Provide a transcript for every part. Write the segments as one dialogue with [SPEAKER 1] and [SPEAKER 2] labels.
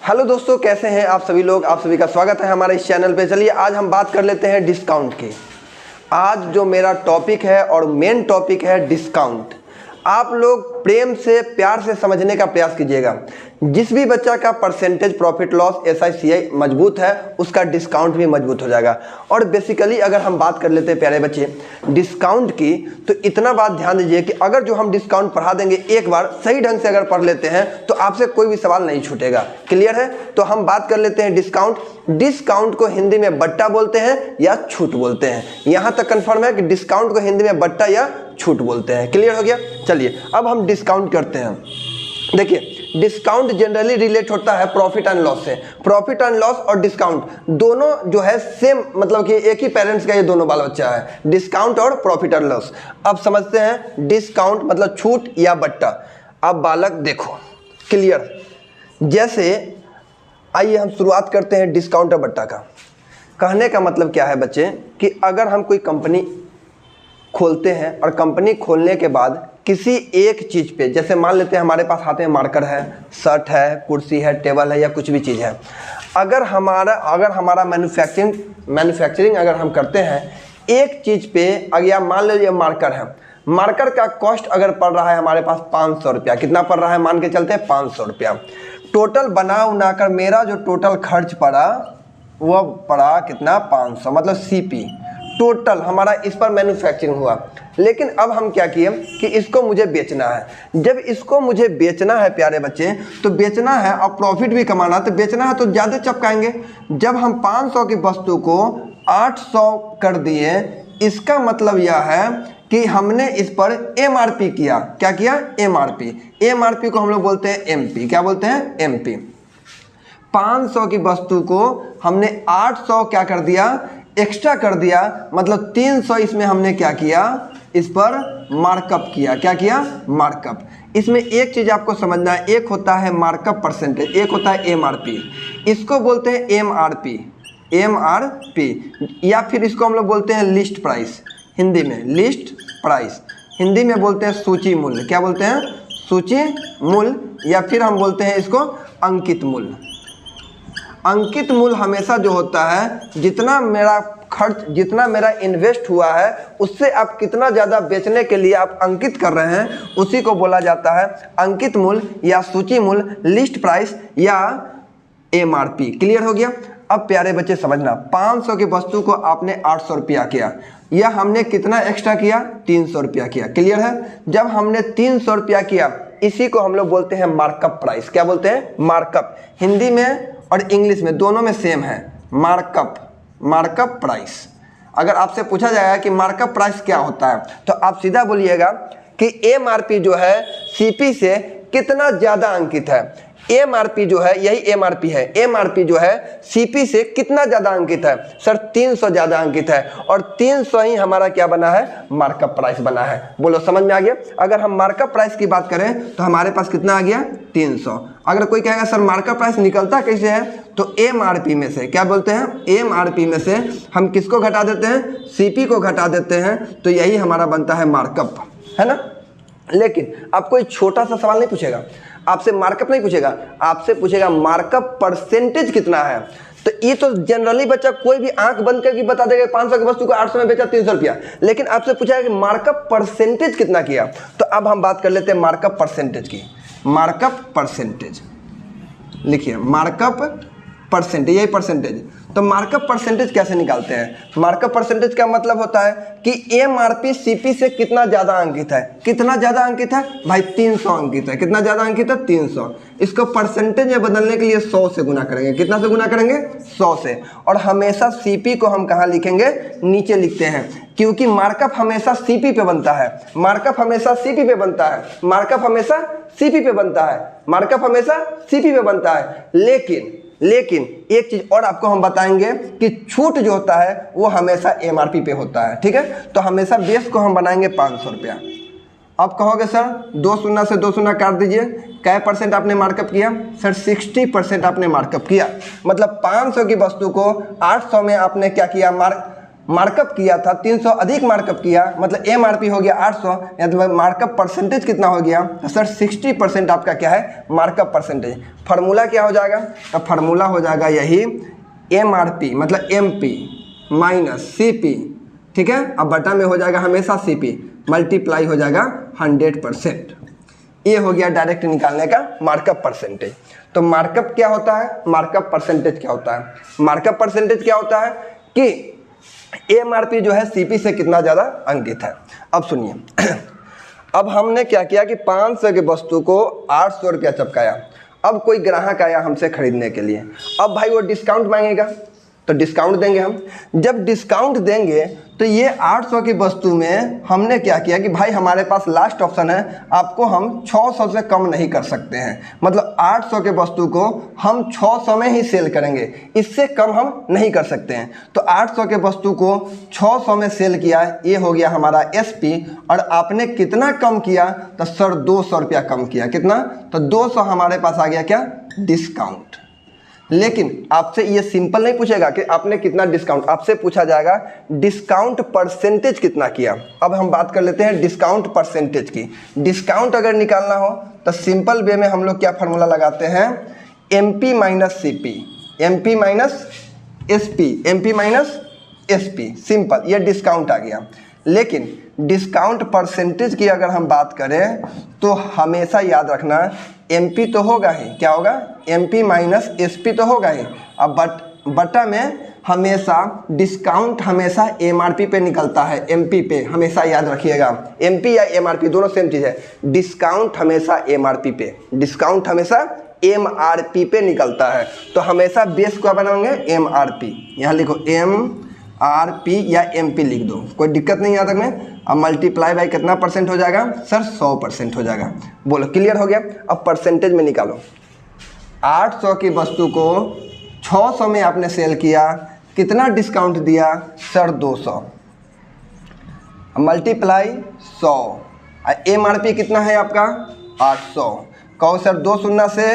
[SPEAKER 1] Hello दोस्तों, कैसे हैं आप सभी लोग। आप सभी का स्वागत है हमारे इस चैनल पे। चलिए आज हम बात कर लेते हैं डिस्काउंट की। आज जो मेरा टॉपिक है और मेन टॉपिक है डिस्काउंट। आप लोग प्रेम से प्यार से समझने का प्रयास कीजिएगा। जिस भी बच्चा का परसेंटेज प्रॉफिट लॉस SICI मजबूत है उसका डिस्काउंट भी मजबूत हो जाएगा। और बेसिकली अगर हम बात कर लेते हैं प्यारे बच्चे डिस्काउंट की, तो इतना बात ध्यान दीजिए कि अगर जो हम डिस्काउंट पढ़ा देंगे एक बार सही ढंग से अगर पढ़ लेते हैं तो आपसे कोई भी सवाल नहीं छूटेगा। क्लियर है? तो हम बात कर लेते हैं डिस्काउंट। डिस्काउंट को हिंदी में बट्टा बोलते हैं या छूट बोलते हैं। यहां तक कंफर्म है कि डिस्काउंट को हिंदी में बट्टा या छूट बोलते हैं। क्लियर हो गया? चलिए अब हम डिस्काउंट करते हैं। देखिए डिस्काउंट जनरली रिलेट होता है प्रॉफिट एंड लॉस से। प्रॉफिट एंड लॉस और डिस्काउंट दोनों जो है सेम, मतलब कि एक ही पेरेंट्स का ये दोनों बाल बच्चा है, डिस्काउंट और प्रॉफिट एंड लॉस। अब समझते हैं डिस्काउंट मतलब छूट या बट्टा। अब बालक देखो क्लियर। जैसे आइए हम शुरुआत करते हैं डिस्काउंट और बट्टा का। कहने का मतलब क्या है बच्चे कि अगर हम कोई कंपनी खोलते हैं और कंपनी खोलने के बाद किसी एक चीज़ पे, जैसे मान लेते हैं हमारे पास हाथ में मार्कर है, शर्ट है, कुर्सी है, टेबल है या कुछ भी चीज़ है। अगर हमारा मैन्युफैक्चरिंग अगर हम करते हैं एक चीज़ पे, अगर मान लीजिए मार्कर है, मार्कर का कॉस्ट अगर पड़ रहा है हमारे पास 500 रुपया। कितना पड़ रहा है मान के चलते हैं 500 रुपया। टोटल बना कर मेरा जो टोटल खर्च पड़ा वो पड़ा कितना 500, मतलब CP टोटल हमारा इस पर मैन्युफैक्चरिंग हुआ। लेकिन अब हम क्या किए कि इसको मुझे बेचना है। जब इसको मुझे बेचना है प्यारे बच्चे, तो बेचना है और प्रॉफिट भी कमाना, तो बेचना है तो ज़्यादा चपकाएंगे। जब हम 500 की वस्तु को 800 कर दिए, इसका मतलब यह है कि हमने इस पर MRP किया। क्या किया? MRP को हम लोग बोलते हैं MP। क्या बोलते हैं? MP। 500 की वस्तु को हमने 800 क्या कर दिया? एक्स्ट्रा कर दिया, मतलब 300 इसमें हमने क्या किया? इस पर मार्कअप किया। क्या किया? मार्कअप। इसमें एक चीज़ आपको समझना है, एक होता है मार्कअप परसेंटेज, एक होता है MRP। इसको बोलते हैं MRP या फिर इसको हम लोग बोलते हैं लिस्ट प्राइस। हिंदी में लिस्ट प्राइस, हिंदी में बोलते हैं सूची मूल्य। क्या बोलते हैं? सूची मूल्य, या फिर हम बोलते हैं इसको अंकित मूल्य। अंकित मूल्य हमेशा जो होता है जितना मेरा खर्च, जितना मेरा इन्वेस्ट हुआ है उससे आप कितना ज़्यादा बेचने के लिए आप अंकित कर रहे हैं, उसी को बोला जाता है अंकित मूल्य या सूची मूल्य, लिस्ट प्राइस या MRP। क्लियर हो गया? अब प्यारे बच्चे समझना, 500 की वस्तु को आपने 800 रुपया किया, या हमने कितना एक्स्ट्रा किया? 300 रुपया किया। क्लियर है? जब हमने 300 रुपया किया, इसी को हम लोग बोलते हैं मार्कअप प्राइस। क्या बोलते हैं? मार्कअप। हिंदी में और इंग्लिश में दोनों में सेम है, मार्कअप प्राइस। अगर आपसे पूछा जाएगा कि मार्कअप प्राइस क्या होता है, तो आप सीधा बोलिएगा कि MRP जो है CP से कितना ज़्यादा अंकित है। MRP जो है, यही MRP है, MRP जो है CP से कितना ज़्यादा अंकित है? सर 300 ज़्यादा अंकित है, और 300 ही हमारा क्या बना है? मार्कअप प्राइस बना है। बोलो समझ में आ गया? अगर हम मार्कअप प्राइस की बात करें तो हमारे पास कितना आ गया? 300। अगर कोई कहेगा सर मार्कअप प्राइस निकलता कैसे है, तो MRP में से, क्या बोलते हैं? MRP में से हम किसको घटा देते हैं? CP को घटा देते हैं, तो यही हमारा बनता है मार्कअप, है ना। लेकिन अब कोई छोटा सा सवाल नहीं पूछेगा, आपसे मार्कअप नहीं पूछेगा, आपसे पूछेगा मार्कअप परसेंटेज कितना है। तो ये तो जनरली बच्चा कोई भी आंख बंद करके बता देगा 500 की वस्तु को 800 में बेचा 300 रुपया। लेकिन आपसे पूछा कि मार्कअप परसेंटेज कितना किया। तो अब हम बात कर लेते हैं मार्कअप परसेंटेज की। मार्कअप परसेंटेज लिखिए, मार्कअप परसेंटेज, यही परसेंटेज। तो मार्कअप परसेंटेज कैसे निकालते हैं? मार्कअप परसेंटेज का मतलब होता है कि MRP CP से कितना ज़्यादा अंकित है। कितना ज़्यादा अंकित है भाई? 300 अंकित है। कितना ज़्यादा अंकित है? 300। इसको परसेंटेज में बदलने के लिए 100 से गुना करेंगे। कितना से गुना करेंगे? 100 से। और हमेशा CP को हम कहाँ लिखेंगे? नीचे लिखते हैं, क्योंकि मार्कअप हमेशा CP पे बनता है। मार्कअप हमेशा CP पे बनता है। मार्कअप हमेशा CP पे बनता है। मार्कअप हमेशा CP पे बनता है। लेकिन एक चीज और आपको हम बताएंगे कि छूट जो होता है वो हमेशा MRP पे होता है। ठीक है? तो हमेशा बेस को हम बनाएंगे 500 रुपया। अब कहोगे सर 2 शून्य से 2 शून्य काट दीजिए, क्या % आपने मार्कअप किया? सर 60% आपने मार्कअप किया। मतलब 500 की वस्तु को 800 में आपने क्या किया? मार्कअप किया था 300 अधिक मार्कअप किया, मतलब MRP हो गया 800, या तो मार्कअप परसेंटेज कितना हो गया? तो सर 60% आपका क्या है? Markup percentage. फार्मूला क्या हो जाएगा? तो फार्मूला हो जाएगा यही MRP मतलब MP माइनस CP, ठीक है। अब बटा में हो जाएगा हमेशा CP मल्टीप्लाई हो जाएगा 100%। ये हो गया डायरेक्ट निकालने का मार्कअप परसेंटेज। तो मार्कअप क्या होता है? मार्कअप परसेंटेज क्या होता है? मार्कअप परसेंटेज क्या होता है कि MRP जो है CP से कितना ज़्यादा अंकित है। अब सुनिए अब हमने क्या किया कि 500 के वस्तु को 800 रुपया चपकाया। अब कोई ग्राहक आया हमसे खरीदने के लिए, अब भाई वो डिस्काउंट मांगेगा, तो डिस्काउंट देंगे हम। जब डिस्काउंट देंगे तो ये 800 की वस्तु में हमने क्या किया कि भाई हमारे पास लास्ट ऑप्शन है, आपको हम 600 से कम नहीं कर सकते हैं, मतलब 800 के वस्तु को हम 600 में ही सेल करेंगे, इससे कम हम नहीं कर सकते हैं। तो 800 के वस्तु को 600 में सेल किया, ये हो गया हमारा SP। और आपने कितना कम किया? तो सर 200 रुपया कम किया। कितना? तो 200 हमारे पास आ गया क्या? डिस्काउंट। लेकिन आपसे ये सिंपल नहीं पूछेगा कि आपने कितना डिस्काउंट, आपसे पूछा जाएगा डिस्काउंट परसेंटेज कितना किया। अब हम बात कर लेते हैं डिस्काउंट परसेंटेज की। डिस्काउंट अगर निकालना हो तो सिंपल वे में हम लोग क्या फार्मूला लगाते हैं? MP minus CP, MP minus SP, MP minus SP, simple, ये डिस्काउंट आ गया। लेकिन डिस्काउंट परसेंटेज की अगर हम बात करें तो हमेशा याद रखना MP तो होगा ही, क्या होगा? MP माइनस SP तो होगा ही। अब बटा में हमेशा डिस्काउंट हमेशा MRP पे निकलता है, MP पे, हमेशा याद रखिएगा। MP या MRP दोनों सेम चीज़ है। डिस्काउंट हमेशा MRP पे, डिस्काउंट हमेशा MRP पे निकलता है। तो हमेशा बेस क्या बनाएंगे? MRP। यहाँ लिखो MRP या MP लिख दो, कोई दिक्कत नहीं यहाँ तक में। अब मल्टीप्लाई बाई कितना परसेंट हो जाएगा? सर 100% हो जाएगा। बोलो क्लियर हो गया? अब परसेंटेज में निकालो। 800 की वस्तु को 600 में आपने सेल किया, कितना डिस्काउंट दिया? Sir 200 multiply 100। MRP कितना है आपका? 800। कहो सर 2 शून्य से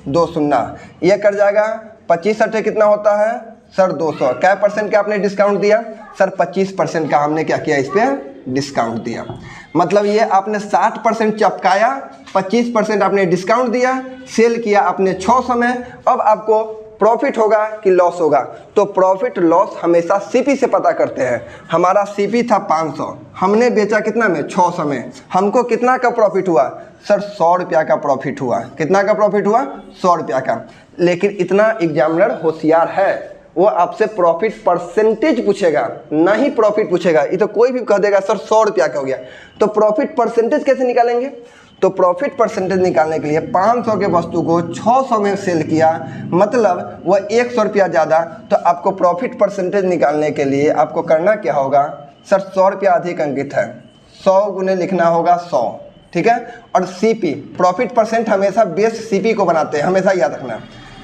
[SPEAKER 1] 2 शून्य, ये कर जाएगा 25 अट्ठे कितना होता है? सर 200। क्या परसेंट का आपने डिस्काउंट दिया? सर 25% का हमने क्या किया? इस पर डिस्काउंट दिया। मतलब ये आपने 60% चपकाया, 25% आपने डिस्काउंट दिया, सेल किया आपने 600 में। अब आपको प्रॉफिट होगा कि लॉस होगा? तो प्रॉफिट लॉस हमेशा CP से पता करते हैं। हमारा CP था 500, हमने बेचा कितना में? 600 में। हमको कितना का प्रॉफिट हुआ? सर 100 रुपया का प्रॉफिट हुआ। कितना का प्रॉफिट हुआ? 100 रुपया का। लेकिन इतना एग्जामिनर होशियार है, वो आपसे प्रॉफिट परसेंटेज पूछेगा, ना ही प्रॉफिट पूछेगा। ये तो कोई भी कह देगा सर 100 रुपया का हो गया। तो प्रॉफिट परसेंटेज कैसे निकालेंगे? तो प्रॉफिट परसेंटेज निकालने के लिए 500 के वस्तु को 600 में सेल किया, मतलब वह 100 रुपया ज़्यादा। तो आपको प्रॉफिट परसेंटेज निकालने के लिए आपको करना क्या होगा? सर 100 रुपया अधिक अंकित है, 100 गुने लिखना होगा 100, ठीक है। और CP प्रॉफिट परसेंट हमेशा बेस CP को बनाते हैं, हमेशा याद रखना।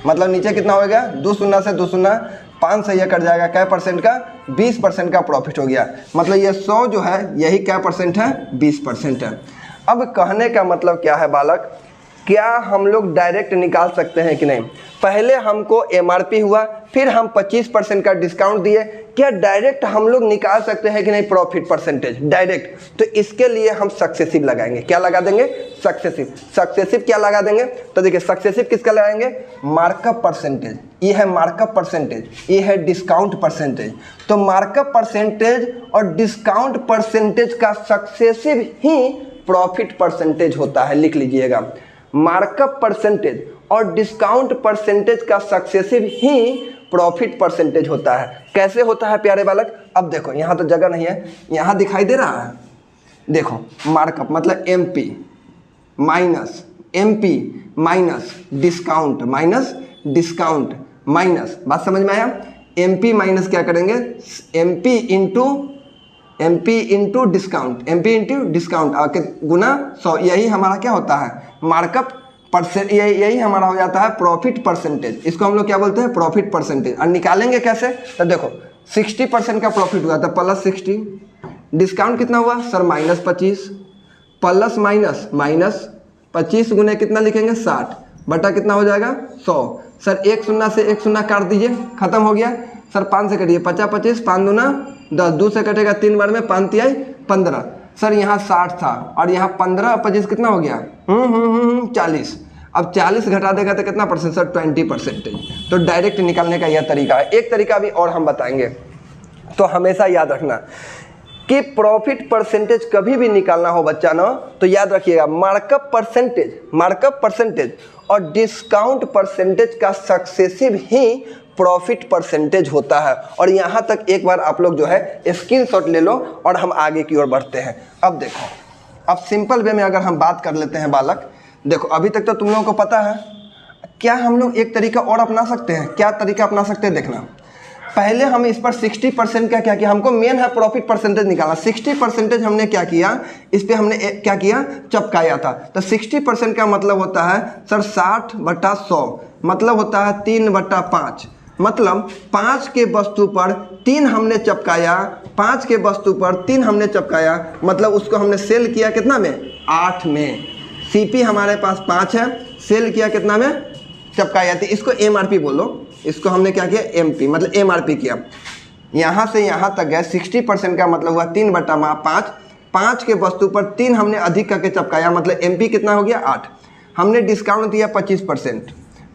[SPEAKER 1] मतलब नीचे कितना हो गया? 2 शून्य से 2 शून्य, 5 से यह कट जाएगा क्या परसेंट का? 20% का प्रॉफिट हो गया। मतलब ये 100 जो है यही क्या परसेंट है? 20% है। अब कहने का मतलब क्या है बालक, क्या हम लोग डायरेक्ट निकाल सकते हैं कि नहीं? पहले हमको MRP हुआ, फिर हम 25% का डिस्काउंट दिए, क्या डायरेक्ट हम लोग निकाल सकते हैं कि नहीं प्रॉफिट परसेंटेज डायरेक्ट? तो इसके लिए हम सक्सेसिव लगाएंगे। क्या लगा देंगे? सक्सेसिव। सक्सेसिव क्या लगा देंगे? तो देखिए सक्सेसिव किसका लगाएंगे? Markup percentage. ये है मार्कअप परसेंटेज, ये है डिस्काउंट परसेंटेज। तो मार्कअप परसेंटेज और डिस्काउंट परसेंटेज का सक्सेसिव ही प्रॉफिट परसेंटेज होता है। लिख लीजिएगा, मार्कअप परसेंटेज और डिस्काउंट परसेंटेज का सक्सेसिव ही प्रॉफिट परसेंटेज होता है। कैसे होता है प्यारे बालक? अब देखो यहाँ तो जगह नहीं है, यहाँ दिखाई दे रहा है, देखो मार्कअप मतलब MP माइनस डिस्काउंट माइनस, बात समझ में आया? MP माइनस क्या करेंगे? MP into discount, MP into discount आके गुना 100, यही हमारा क्या होता है? Markup percent. यही हमारा हो जाता है प्रॉफिट परसेंटेज। इसको हम लोग क्या बोलते हैं? Profit percentage. और निकालेंगे कैसे? तो देखो 60% का प्रॉफिट हुआ था प्लस 60, डिस्काउंट कितना हुआ? सर -25, प्लस माइनस 25 गुने कितना लिखेंगे? 60 बटा कितना हो जाएगा? 100। सर 1 शून्य से 1 शून्य काट दीजिए, खत्म हो गया। सर 5 से करिए, 50 25, 5 दूना 10, 2 से कटेगा 3 बार में, 5 तिहाई 15। सर यहाँ 60 था और यहाँ 15 और 25 कितना हो गया? 40। अब 40 घटा देगा तो कितना परसेंट? सर 20%। तो डायरेक्ट निकालने का यह तरीका है। एक तरीका भी और हम बताएंगे। तो हमेशा याद रखना कि प्रॉफिट परसेंटेज कभी भी निकालना हो बच्चा ना, तो याद रखिएगा मार्कअप परसेंटेज और डिस्काउंट परसेंटेज का सक्सेसिव ही प्रॉफिट परसेंटेज होता है। और यहाँ तक एक बार आप लोग जो है स्क्रीनशॉट ले लो और हम आगे की ओर बढ़ते हैं। अब देखो, अब सिंपल वे में अगर हम बात कर लेते हैं बालक, देखो अभी तक तो तुम लोगों को पता है, क्या हम लोग एक तरीका और अपना सकते हैं? क्या तरीका अपना सकते हैं? देखना, पहले हम इस पर 60% का क्या किया, हमको मेन है प्रॉफिट परसेंटेज निकालना। 60% हमने क्या किया, इस पे हमने क्या किया, चपकाया था। तो 60% का मतलब होता है सर 60/100, मतलब होता है 3/5। मतलब 5 के वस्तु पर 3 हमने चपकाया, 5 के वस्तु पर 3 हमने चपकाया, मतलब उसको हमने सेल किया कितना में? 8 में। सीपी हमारे पास 5 है, सेल किया कितना में? चपकाया। थी इसको एमआरपी बोलो, इसको हमने क्या किया? एमपी, मतलब एमआरपी किया। यहाँ से यहाँ तक गए, 60% का मतलब हुआ 3/5। 5 के वस्तु पर 3 हमने अधिक करके चपकाया, मतलब एमपी कितना हो गया? 8। हमने डिस्काउंट दिया 25%।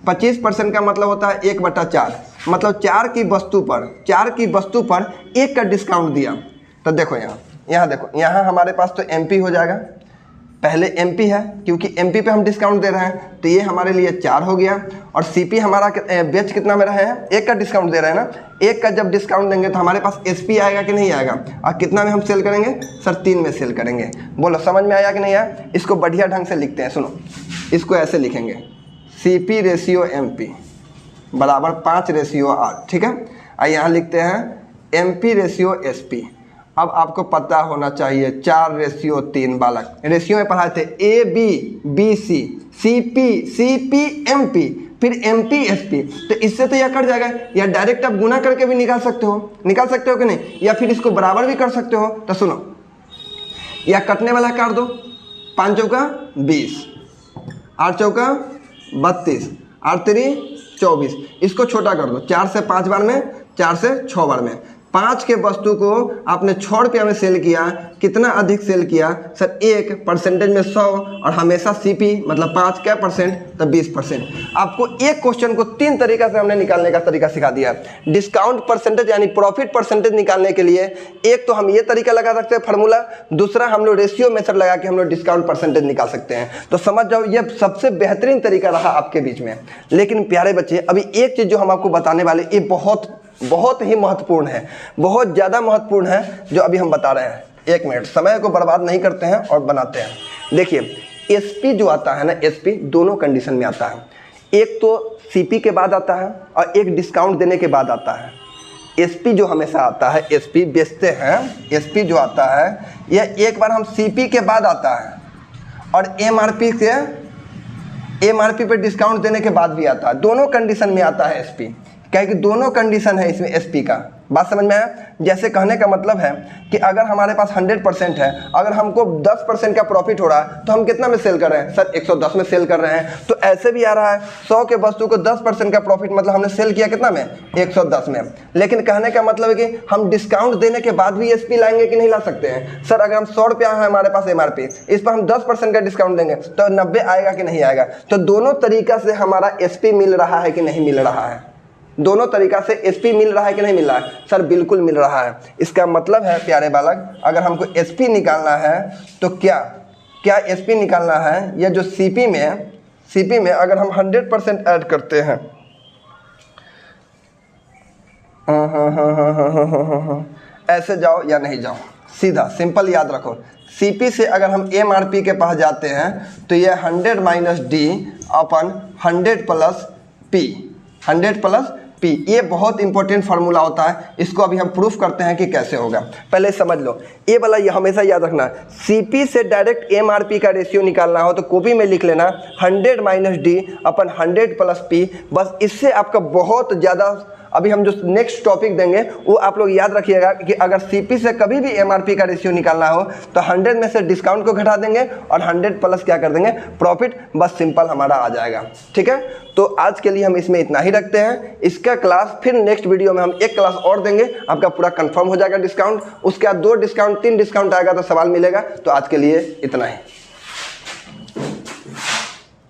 [SPEAKER 1] 25% का मतलब होता है 1/4, मतलब 4 की वस्तु पर 1 का डिस्काउंट दिया। तो देखो यहाँ देखो, यहाँ हमारे पास तो एमपी हो जाएगा, पहले एमपी है क्योंकि एमपी पे हम डिस्काउंट दे रहे हैं, तो ये हमारे लिए 4 हो गया। और सीपी हमारा बेच कितना में रहे हैं? 1 का डिस्काउंट दे रहे हैं ना, 1 का जब डिस्काउंट देंगे तो हमारे पास एसपी आएगा कि नहीं आएगा? और कितना में हम सेल करेंगे? सर 3 में सेल करेंगे। बोलो समझ में आया कि नहीं आया? इसको बढ़िया ढंग से लिखते हैं, सुनो, इसको ऐसे लिखेंगे, सीपी रेशियो एमपी बराबर 5/8, ठीक है। और यहाँ लिखते हैं एमपी रेशियो एसपी। अब आपको पता होना चाहिए 4/3 बालक रेशियो में पढ़ाए थे, A B B C, CP MP, फिर एमपी एसपी। तो इससे तो यह कट जाएगा, या डायरेक्ट आप गुना करके भी निकाल सकते हो कि नहीं, या फिर इसको बराबर भी कर सकते हो। तो सुनो, या कटने वाला काट दो, 5 चौका 20, 8 चौका 32, 8 3 24। इसको छोटा कर दो, 4 से 5 बार में, 4 से 6 बार में। 5 के वस्तु को आपने 6 रुपया में सेल किया, कितना अधिक सेल किया? सर 1 परसेंटेज में 100, और हमेशा सीपी मतलब 5 क्या परसेंट? तो 20%। आपको एक क्वेश्चन को 3 तरीका से हमने निकालने का तरीका सिखा दिया। डिस्काउंट परसेंटेज यानी प्रॉफिट परसेंटेज निकालने के लिए एक तो हम ये तरीका लगा सकते हैं फार्मूला, दूसरा हम लोग रेशियो मेथड लगा के हम लोग डिस्काउंट परसेंटेज निकाल सकते हैं। तो समझ जाओ ये सबसे बेहतरीन तरीका रहा आपके बीच में। लेकिन प्यारे बच्चे, अभी एक चीज़ जो हम आपको बताने वाले, ये बहुत ही महत्वपूर्ण है, बहुत ज़्यादा महत्वपूर्ण है, जो अभी हम बता रहे हैं। 1 मिनट, समय को बर्बाद नहीं करते हैं और बनाते हैं। देखिए एसपी जो आता है ना, एसपी दोनों कंडीशन में आता है। एक तो सीपी के बाद आता है और एक डिस्काउंट देने के बाद आता है। एसपी जो हमेशा आता है, एसपी बेचते हैं, एसपी जो आता है यह एक बार हम सीपी के बाद आता है, और एमआरपी पे डिस्काउंट देने के बाद भी आता है। दोनों कंडीशन में आता है एसपी, क्या कि दोनों कंडीशन है इसमें एसपी का। बात समझ में आया? जैसे कहने का मतलब है कि अगर हमारे पास 100% है, अगर हमको 10% का प्रॉफिट हो रहा है तो हम कितना में सेल कर रहे हैं? सर 110 में सेल कर रहे हैं। तो ऐसे भी आ रहा है 100 के वस्तु को 10% का प्रॉफिट, मतलब हमने सेल किया कितना में? 110 में। लेकिन कहने का मतलब है कि हम डिस्काउंट देने के बाद भी एसपी लाएंगे कि नहीं ला सकते हैं? सर अगर हम 100 रुपया है हमारे पास एमआरपी, इस पर हम 10% का डिस्काउंट देंगे तो 90 आएगा कि नहीं आएगा? तो दोनों तरीका से हमारा एसपी मिल रहा है कि नहीं मिल रहा है? दोनों तरीका से एसपी मिल रहा है कि नहीं मिल रहा है? सर बिल्कुल मिल रहा है। इसका मतलब है प्यारे बालक, अगर हमको एसपी निकालना है तो क्या एसपी निकालना है, या जो सीपी में अगर हम 100% ऐड करते हैं, ऐसे जाओ या नहीं जाओ, सीधा सिंपल याद रखो। सीपी से अगर हम एमआरपी के पास जाते हैं तो ये 100 - D अपन 100 + P, 100 + P, ये बहुत इंपॉर्टेंट फार्मूला होता है। इसको अभी हम प्रूफ करते हैं कि कैसे होगा। पहले समझ लो, ये वाला ये हमेशा याद रखना, सीपी से डायरेक्ट एमआरपी का रेशियो निकालना हो तो कॉपी में लिख लेना 100 - D अपन 100 + P। बस इससे आपका बहुत ज़्यादा अभी हम जो नेक्स्ट टॉपिक देंगे वो आप लोग याद रखिएगा कि अगर सीपी से कभी भी एमआरपी का रेशियो निकालना हो तो 100 में से डिस्काउंट को घटा देंगे और 100 प्लस क्या कर देंगे, प्रॉफिट, बस सिंपल हमारा आ जाएगा। ठीक है, तो आज के लिए हम इसमें इतना ही रखते हैं। इसका क्लास फिर नेक्स्ट वीडियो में हम एक क्लास और देंगे, आपका पूरा कंफर्म हो जाएगा डिस्काउंट। उसके बाद 2 डिस्काउंट 3 डिस्काउंट आएगा तो सवाल मिलेगा। तो आज के लिए इतना ही।